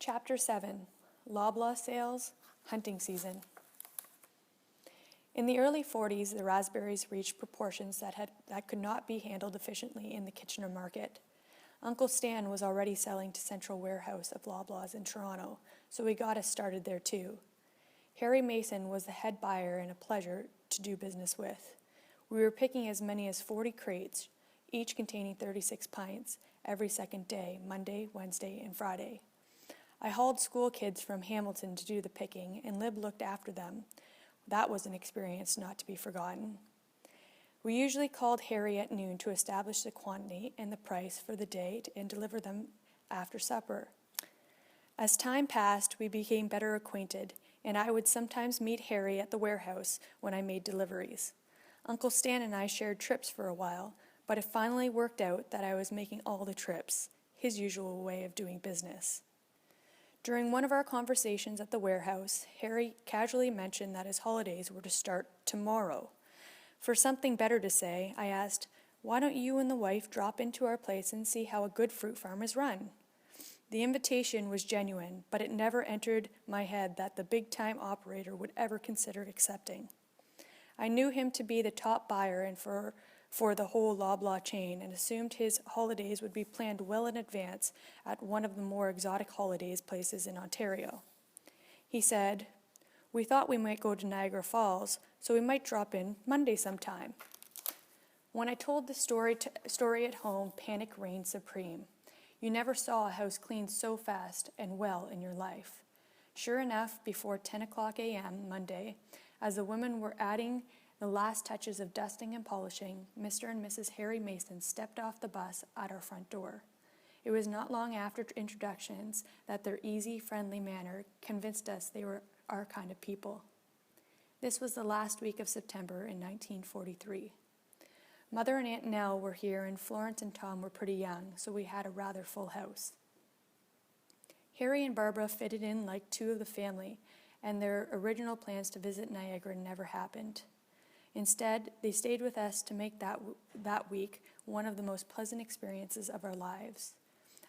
Chapter 7, Loblaw Sales, Hunting Season. In the early 40s, the raspberries reached proportions that could not be handled efficiently in the Kitchener market. Uncle Stan was already selling to Central Warehouse of Loblaws in Toronto, so we got us started there too. Harry Mason was the head buyer and a pleasure to do business with. We were picking as many as 40 crates, each containing 36 pints, every second day, Monday, Wednesday, and Friday. I hauled school kids from Hamilton to do the picking, and Lib looked after them. That was an experience not to be forgotten. We usually called Harry at noon to establish the quantity and the price for the day and deliver them after supper. As time passed, we became better acquainted, and I would sometimes meet Harry at the warehouse when I made deliveries. Uncle Stan and I shared trips for a while, but it finally worked out that I was making all the trips, his usual way of doing business. During one of our conversations at the warehouse, Harry casually mentioned that his holidays were to start tomorrow. For something better to say, I asked, "Why don't you and the wife drop into our place and see how a good fruit farm is run?" The invitation was genuine, but it never entered my head that the big-time operator would ever consider accepting. I knew him to be the top buyer and for the whole Loblaw chain, and assumed his holidays would be planned well in advance at one of the more exotic holidays places in Ontario. He said, "We thought we might go to Niagara Falls, so we might drop in Monday sometime." When I told the story at home, panic reigned supreme. You never saw a house cleaned so fast and well in your life. Sure enough, before 10 o'clock a.m. Monday, as the women were adding the last touches of dusting and polishing, Mr. and Mrs. Harry Mason stepped off the bus at our front door. It was not long after introductions that their easy, friendly manner convinced us they were our kind of people. This was the last week of September in 1943. Mother and Aunt Nell were here, and Florence and Tom were pretty young, so we had a rather full house. Harry and Barbara fitted in like two of the family, and their original plans to visit Niagara never happened. Instead, they stayed with us to make that week one of the most pleasant experiences of our lives.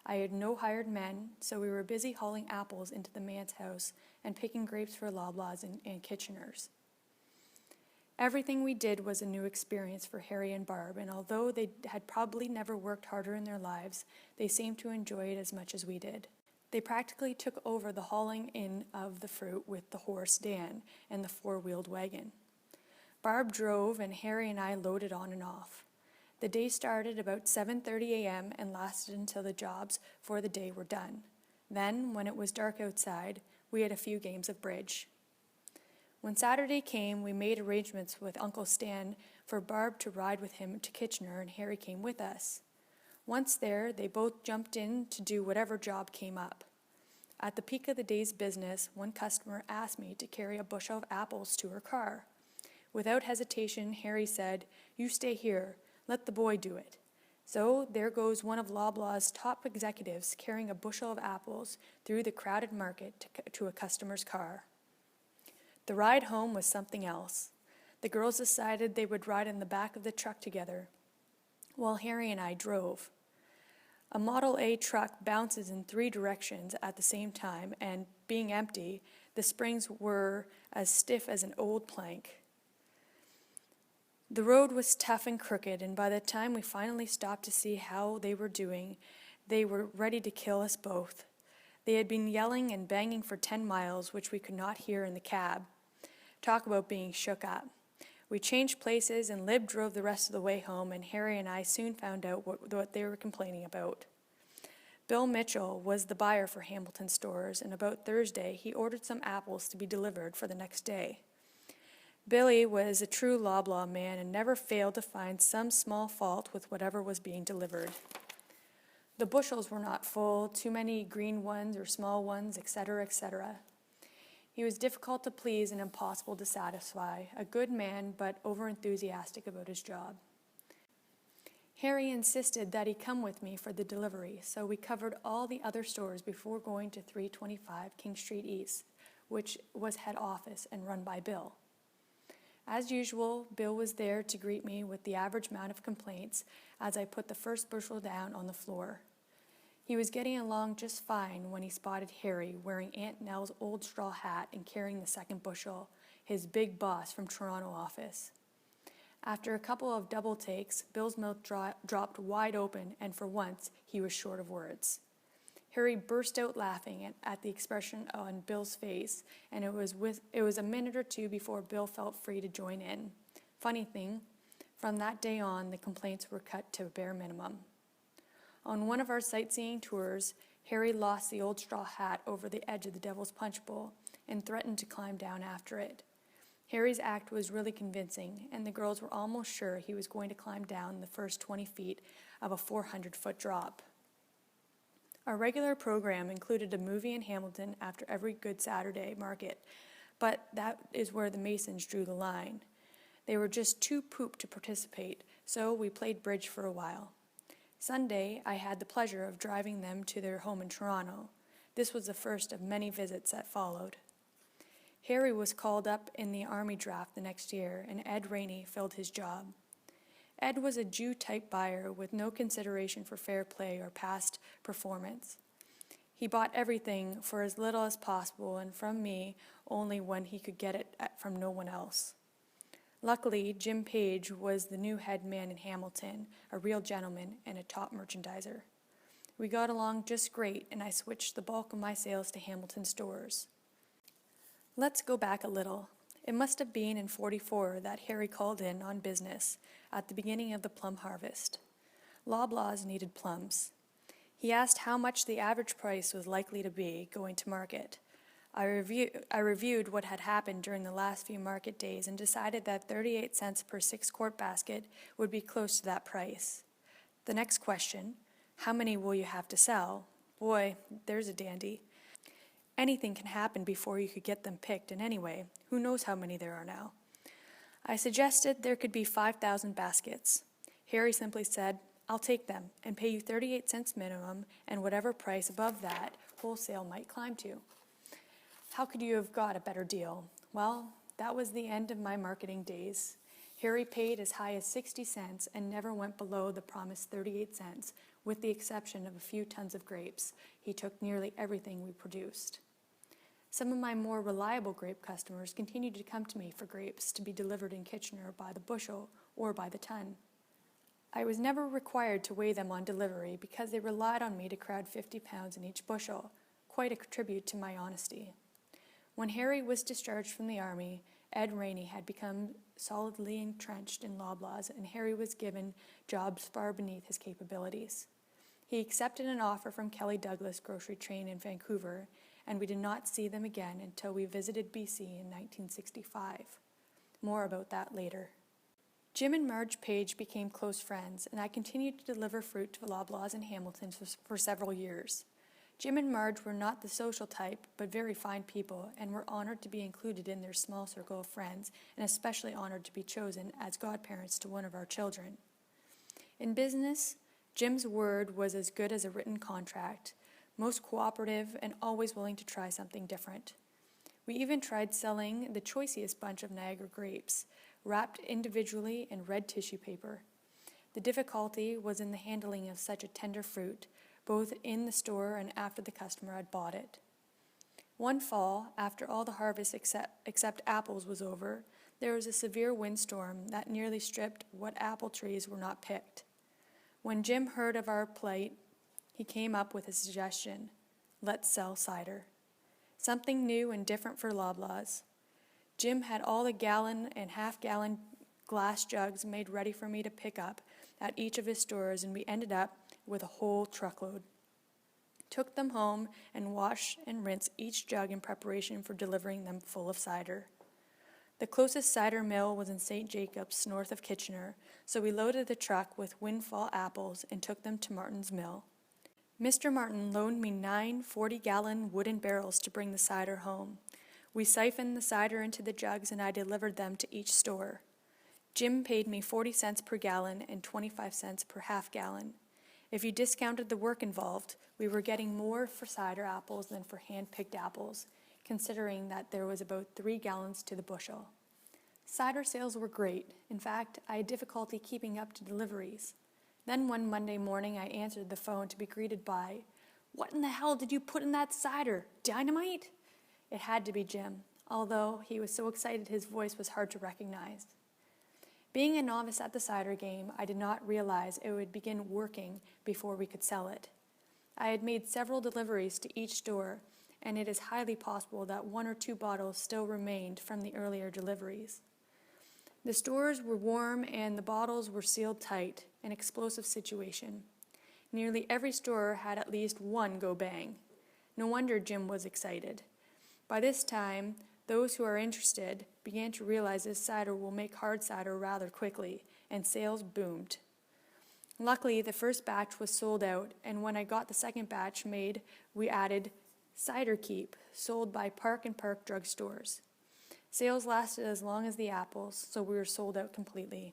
I had no hired men, so we were busy hauling apples into the man's house and picking grapes for Loblaws and Kitcheners. Everything we did was a new experience for Harry and Barb, and although they had probably never worked harder in their lives, they seemed to enjoy it as much as we did. They practically took over the hauling in of the fruit with the horse Dan and the four-wheeled wagon. Barb drove, and Harry and I loaded on and off. The day started about 7:30 a.m. and lasted until the jobs for the day were done. Then, when it was dark outside, we had a few games of bridge. When Saturday came, we made arrangements with Uncle Stan for Barb to ride with him to Kitchener, and Harry came with us. Once there, they both jumped in to do whatever job came up. At the peak of the day's business, one customer asked me to carry a bushel of apples to her car. Without hesitation, Harry said, "You stay here, let the boy do it." So there goes one of Loblaw's top executives carrying a bushel of apples through the crowded market to a customer's car. The ride home was something else. The girls decided they would ride in the back of the truck together, while Harry and I drove. A Model A truck bounces in 3 directions at the same time, and being empty, the springs were as stiff as an old plank. The road was tough and crooked, and by the time we finally stopped to see how they were doing, they were ready to kill us both. They had been yelling and banging for 10 miles, which we could not hear in the cab. Talk about being shook up. We changed places, and Lib drove the rest of the way home, and Harry and I soon found out what they were complaining about. Bill Mitchell was the buyer for Hamilton Stores, and about Thursday he ordered some apples to be delivered for the next day. Billy was a true Loblaw man and never failed to find some small fault with whatever was being delivered. The bushels were not full, too many green ones or small ones, etc., etc. He was difficult to please and impossible to satisfy, a good man but over-enthusiastic about his job. Harry insisted that he come with me for the delivery, so we covered all the other stores before going to 325 King Street East, which was head office and run by Bill. As usual, Bill was there to greet me with the average amount of complaints as I put the first bushel down on the floor. He was getting along just fine when he spotted Harry wearing Aunt Nell's old straw hat and carrying the second bushel, his big boss from Toronto office. After a couple of double takes, Bill's mouth dropped wide open, and for once, he was short of words. Harry burst out laughing at the expression on Bill's face, and it was a minute or two before Bill felt free to join in. Funny thing, from that day on, the complaints were cut to a bare minimum. On one of our sightseeing tours, Harry lost the old straw hat over the edge of the Devil's Punch Bowl and threatened to climb down after it. Harry's act was really convincing, and the girls were almost sure he was going to climb down the first 20 feet of a 400-foot drop. Our regular program included a movie in Hamilton after every Good Saturday market, but that is where the Masons drew the line. They were just too pooped to participate, so we played bridge for a while. Sunday, I had the pleasure of driving them to their home in Toronto. This was the first of many visits that followed. Harry was called up in the Army draft the next year, and Ed Rainey filled his job. Ed was a Jew-type buyer with no consideration for fair play or past performance. He bought everything for as little as possible, and from me only when he could get it from no one else. Luckily, Jim Page was the new head man in Hamilton, a real gentleman and a top merchandiser. We got along just great, and I switched the bulk of my sales to Hamilton stores. Let's go back a little. It must have been in '44 that Harry called in on business at the beginning of the plum harvest. Loblaws needed plums. He asked how much the average price was likely to be going to market. I reviewed what had happened during the last few market days and decided that 38 cents per 6-quart basket would be close to that price. The next question, how many will you have to sell? Boy, there's a dandy. Anything can happen before you could get them picked, and anyway, who knows how many there are now. I suggested there could be 5,000 baskets. Harry simply said, I'll take them and pay you 38 cents minimum, and whatever price above that wholesale might climb to. How could you have got a better deal? Well, that was the end of my marketing days. Harry paid as high as 60 cents and never went below the promised 38 cents, with the exception of a few tons of grapes. He took nearly everything we produced. Some of my more reliable grape customers continued to come to me for grapes to be delivered in Kitchener by the bushel or by the ton. I was never required to weigh them on delivery because they relied on me to crowd 50 pounds in each bushel, quite a tribute to my honesty. When Harry was discharged from the Army, Ed Rainey had become solidly entrenched in Loblaws, and Harry was given jobs far beneath his capabilities. He accepted an offer from Kelly Douglas Grocery Train in Vancouver, and we did not see them again until we visited BC in 1965. More about that later. Jim and Marge Page became close friends, and I continued to deliver fruit to Loblaws in Hamilton for several years. Jim and Marge were not the social type, but very fine people, and were honored to be included in their small circle of friends, and especially honored to be chosen as godparents to one of our children. In business, Jim's word was as good as a written contract, most cooperative and always willing to try something different. We even tried selling the choicest bunch of Niagara grapes, wrapped individually in red tissue paper. The difficulty was in the handling of such a tender fruit, both in the store and after the customer had bought it. One fall, after all the harvest except apples was over, there was a severe windstorm that nearly stripped what apple trees were not picked. When Jim heard of our plight, he came up with a suggestion: let's sell cider. Something new and different for Loblaws. Jim had all the gallon and half-gallon glass jugs made ready for me to pick up at each of his stores, and we ended up with a whole truckload. Took them home and washed and rinsed each jug in preparation for delivering them full of cider. The closest cider mill was in St. Jacobs, north of Kitchener, so we loaded the truck with windfall apples and took them to Martin's mill. Mr. Martin loaned me 9 40-gallon wooden barrels to bring the cider home. We siphoned the cider into the jugs, and I delivered them to each store. Jim paid me 40 cents per gallon and 25 cents per half-gallon. If you discounted the work involved, we were getting more for cider apples than for hand-picked apples, considering that there was about 3 gallons to the bushel. Cider sales were great. In fact, I had difficulty keeping up to deliveries. Then one Monday morning I answered the phone to be greeted by, "What in the hell did you put in that cider? Dynamite?" It had to be Jim, although he was so excited his voice was hard to recognize. Being a novice at the cider game, I did not realize it would begin working before we could sell it. I had made several deliveries to each store, and it is highly possible that 1 or 2 bottles still remained from the earlier deliveries. The stores were warm and the bottles were sealed tight, an explosive situation. Nearly every store had at least one go bang. No wonder Jim was excited. By this time, those who are interested began to realize this cider will make hard cider rather quickly, and sales boomed. Luckily, the first batch was sold out, and when I got the second batch made, we added Cider Keep, sold by Park and Park drugstores. Sales lasted as long as the apples, so we were sold out completely.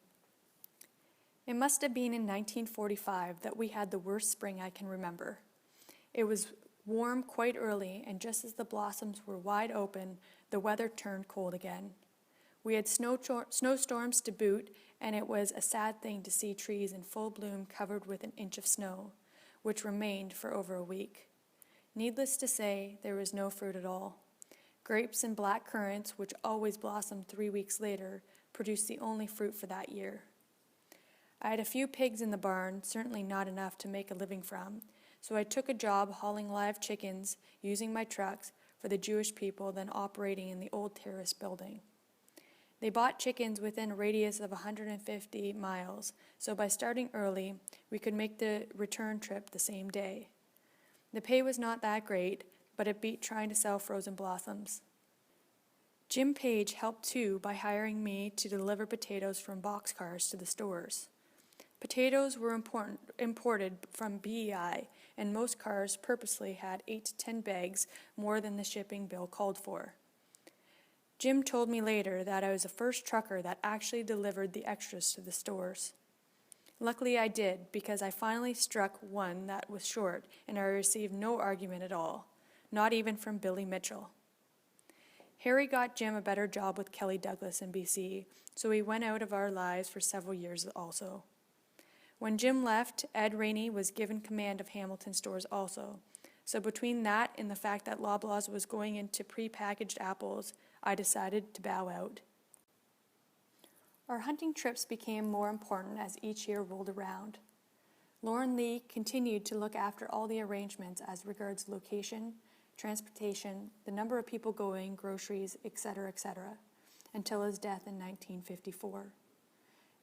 It must have been in 1945 that we had the worst spring I can remember. It was warm quite early, and just as the blossoms were wide open, the weather turned cold again. We had snowstorms to boot, and it was a sad thing to see trees in full bloom covered with an inch of snow, which remained for over a week. Needless to say, there was no fruit at all. Grapes and black currants, which always blossomed 3 weeks later, produced the only fruit for that year. I had a few pigs in the barn, certainly not enough to make a living from, so I took a job hauling live chickens, using my trucks, for the Jewish people then operating in the old terrace building. They bought chickens within a radius of 150 miles, so by starting early, we could make the return trip the same day. The pay was not that great, but it beat trying to sell frozen blossoms. Jim Page helped too by hiring me to deliver potatoes from boxcars to the stores. Potatoes were imported from BEI, and most cars purposely had 8 to 10 bags more than the shipping bill called for. Jim told me later that I was the first trucker that actually delivered the extras to the stores. Luckily I did, because I finally struck one that was short, and I received no argument at all, not even from Billy Mitchell. Harry got Jim a better job with Kelly Douglas in BC, so he went out of our lives for several years also. When Jim left, Ed Rainey was given command of Hamilton stores also, so between that and the fact that Loblaw's was going into pre-packaged apples, I decided to bow out. Our hunting trips became more important as each year rolled around. Lauren Lee continued to look after all the arrangements as regards location, transportation, the number of people going, groceries, etc., until his death in 1954.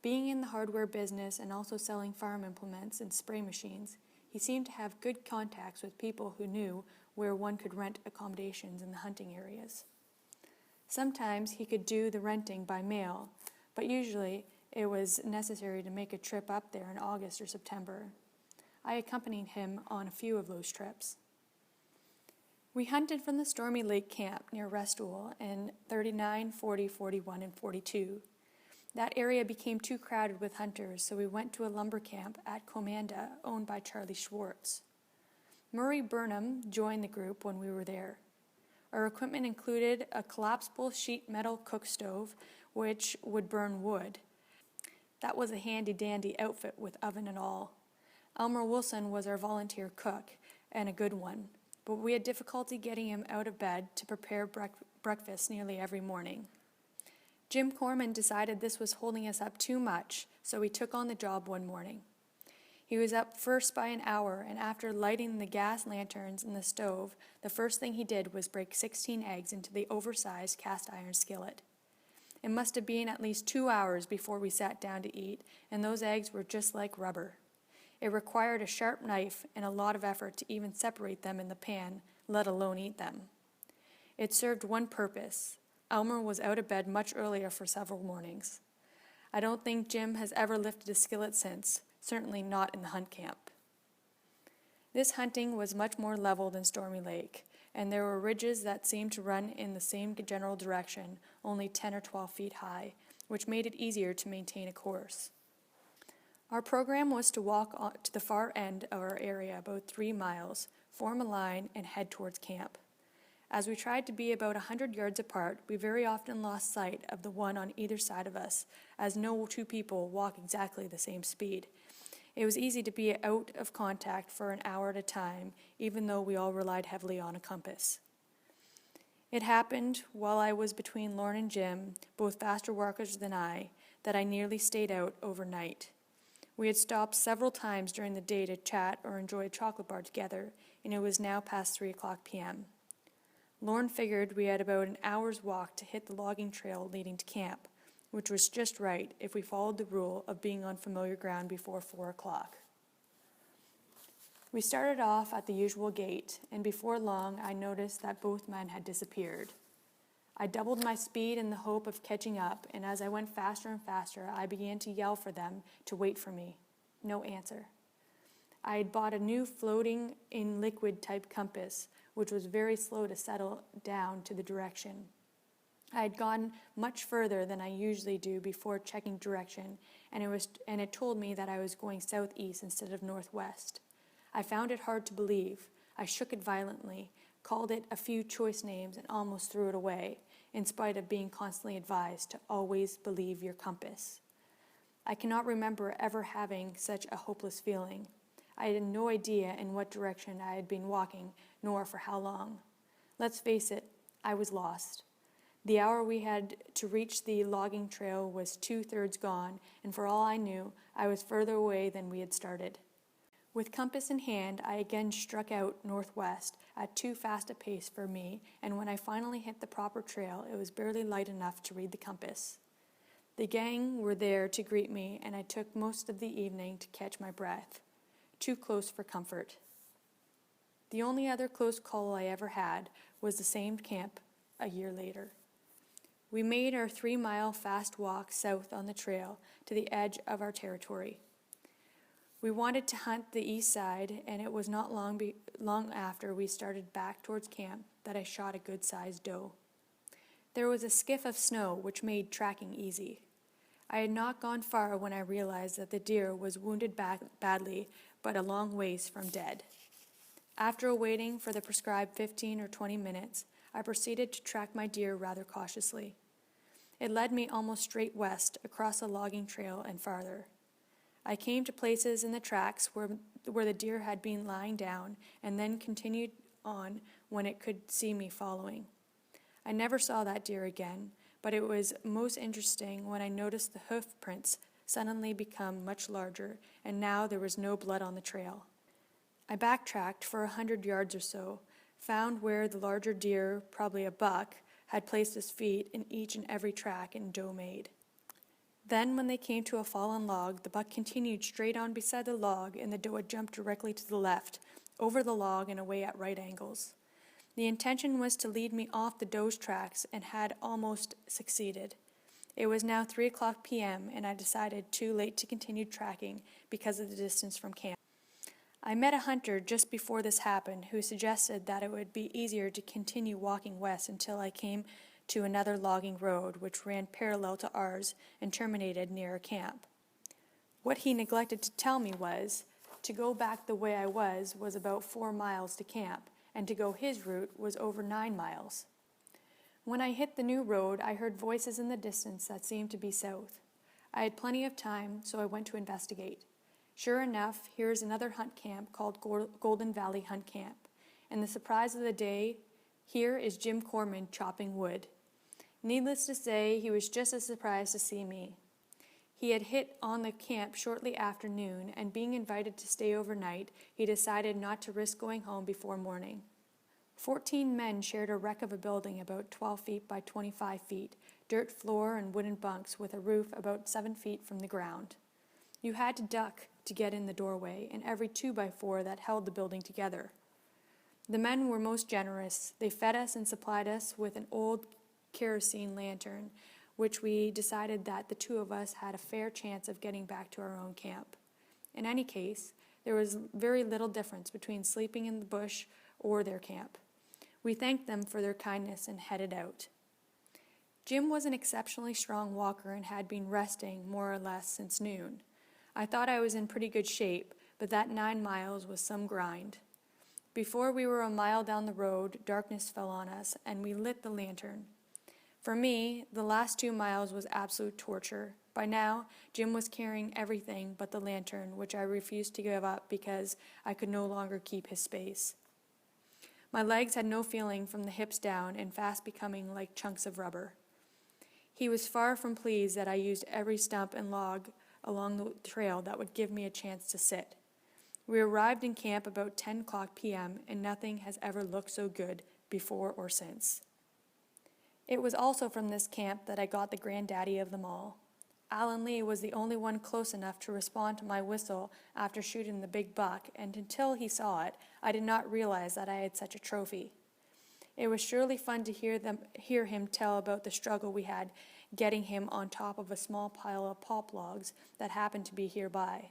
Being in the hardware business and also selling farm implements and spray machines, he seemed to have good contacts with people who knew where one could rent accommodations in the hunting areas. Sometimes he could do the renting by mail, but usually it was necessary to make a trip up there in August or September. I accompanied him on a few of those trips. We hunted from the Stormy Lake camp near Restoule in 39, 40, 41, and 42. That area became too crowded with hunters, so we went to a lumber camp at Comanda, owned by Charlie Schwartz. Murray Burnham joined the group when we were there. Our equipment included a collapsible sheet metal cook stove, which would burn wood. That was a handy-dandy outfit with oven and all. Elmer Wilson was our volunteer cook, and a good one, but we had difficulty getting him out of bed to prepare breakfast nearly every morning. Jim Corman decided this was holding us up too much, so he took on the job one morning. He was up first by an hour, and after lighting the gas lanterns in the stove, the first thing he did was break 16 eggs into the oversized cast iron skillet. It must have been at least 2 hours before we sat down to eat, and those eggs were just like rubber. It required a sharp knife and a lot of effort to even separate them in the pan, let alone eat them. It served one purpose. Elmer was out of bed much earlier for several mornings. I don't think Jim has ever lifted a skillet since, certainly not in the hunt camp. This hunting was much more level than Stormy Lake, and there were ridges that seemed to run in the same general direction, only 10 or 12 feet high, which made it easier to maintain a course. Our program was to walk to the far end of our area, about 3 miles, form a line, and head towards camp. As we tried to be about 100 yards apart, we very often lost sight of the one on either side of us, as no two people walk exactly the same speed, It was easy to be out of contact for an hour at a time, even though we all relied heavily on a compass. It happened while I was between Lorne and Jim, both faster walkers than I, that I nearly stayed out overnight. We had stopped several times during the day to chat or enjoy a chocolate bar together, and it was now past 3:00 p.m. Lorne figured we had about an hour's walk to hit the logging trail leading to camp, which was just right if we followed the rule of being on familiar ground before 4:00. We started off at the usual gate, and before long I noticed that both men had disappeared. I doubled my speed in the hope of catching up, and as I went faster and faster, I began to yell for them to wait for me. No answer. I had bought a new floating in liquid type compass, which was very slow to settle down to the direction. I had gone much further than I usually do before checking direction, and it told me that I was going southeast instead of northwest. I found it hard to believe. I shook it violently, called it a few choice names, and almost threw it away, in spite of being constantly advised to always believe your compass. I cannot remember ever having such a hopeless feeling. I had no idea in what direction I had been walking, nor for how long. Let's face it, I was lost. The hour we had to reach the logging trail was 2/3 gone, and for all I knew, I was further away than we had started. With compass in hand, I again struck out northwest at too fast a pace for me, and when I finally hit the proper trail, it was barely light enough to read the compass. The gang were there to greet me, and I took most of the evening to catch my breath. Too close for comfort. The only other close call I ever had was the same camp a year later. We made our 3-mile fast walk south on the trail to the edge of our territory. We wanted to hunt the east side, and it was not long after we started back towards camp that I shot a good-sized doe. There was a skiff of snow, which made tracking easy. I had not gone far when I realized that the deer was wounded badly, but a long ways from dead. After waiting for the prescribed 15 or 20 minutes, I proceeded to track my deer rather cautiously. It led me almost straight west, across a logging trail and farther. I came to places in the tracks where the deer had been lying down, and then continued on when it could see me following. I never saw that deer again, but it was most interesting when I noticed the hoof prints suddenly become much larger, and now there was no blood on the trail. I backtracked for 100 yards or so, found where the larger deer, probably a buck, had placed his feet in each and every track and doe made. Then, when they came to a fallen log, the buck continued straight on beside the log, and the doe had jumped directly to the left, over the log and away at right angles. The intention was to lead me off the doe's tracks, and had almost succeeded. It was now 3:00 p.m., and I decided too late to continue tracking because of the distance from camp. I met a hunter just before this happened who suggested that it would be easier to continue walking west until I came to another logging road which ran parallel to ours and terminated near a camp. What he neglected to tell me was, to go back the way I was about 4 miles to camp, and to go his route was over 9 miles. When I hit the new road, I heard voices in the distance that seemed to be south. I had plenty of time, so I went to investigate. Sure enough, here is another hunt camp called Golden Valley Hunt Camp, and the surprise of the day, here is Jim Corman chopping wood. Needless to say, he was just as surprised to see me. He had hit on the camp shortly after noon, and being invited to stay overnight, he decided not to risk going home before morning. 14 men shared a wreck of a building about 12 feet by 25 feet, dirt floor and wooden bunks with a roof about 7 feet from the ground. You had to duck to get in the doorway, and every 2x4 that held the building together. The men were most generous. They fed us and supplied us with an old kerosene lantern, which we decided that the two of us had a fair chance of getting back to our own camp. In any case, there was very little difference between sleeping in the bush or their camp. We thanked them for their kindness and headed out. Jim was an exceptionally strong walker and had been resting more or less since noon. I thought I was in pretty good shape, but that 9 miles was some grind. Before we were a mile down the road, darkness fell on us, and we lit the lantern. For me, the last 2 miles was absolute torture. By now, Jim was carrying everything but the lantern, which I refused to give up because I could no longer keep his space. My legs had no feeling from the hips down and fast becoming like chunks of rubber. He was far from pleased that I used every stump and log along the trail that would give me a chance to sit. We arrived in camp about 10 o'clock p.m., and nothing has ever looked so good before or since. It was also from this camp that I got the granddaddy of them all. Alan Lee was the only one close enough to respond to my whistle after shooting the big buck, and until he saw it, I did not realize that I had such a trophy. It was surely fun to hear him tell about the struggle we had getting him on top of a small pile of pulp logs that happened to be hereby.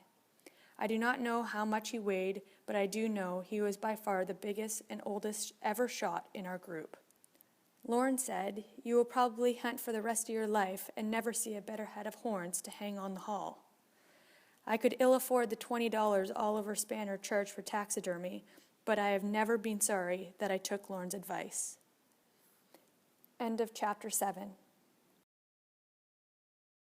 I do not know how much he weighed, but I do know he was by far the biggest and oldest ever shot in our group. Lauren said, "You will probably hunt for the rest of your life and never see a better head of horns to hang on the hall." I could ill afford the $20 Oliver Spanner charged for taxidermy, but I have never been sorry that I took Lauren's advice. End of chapter 7.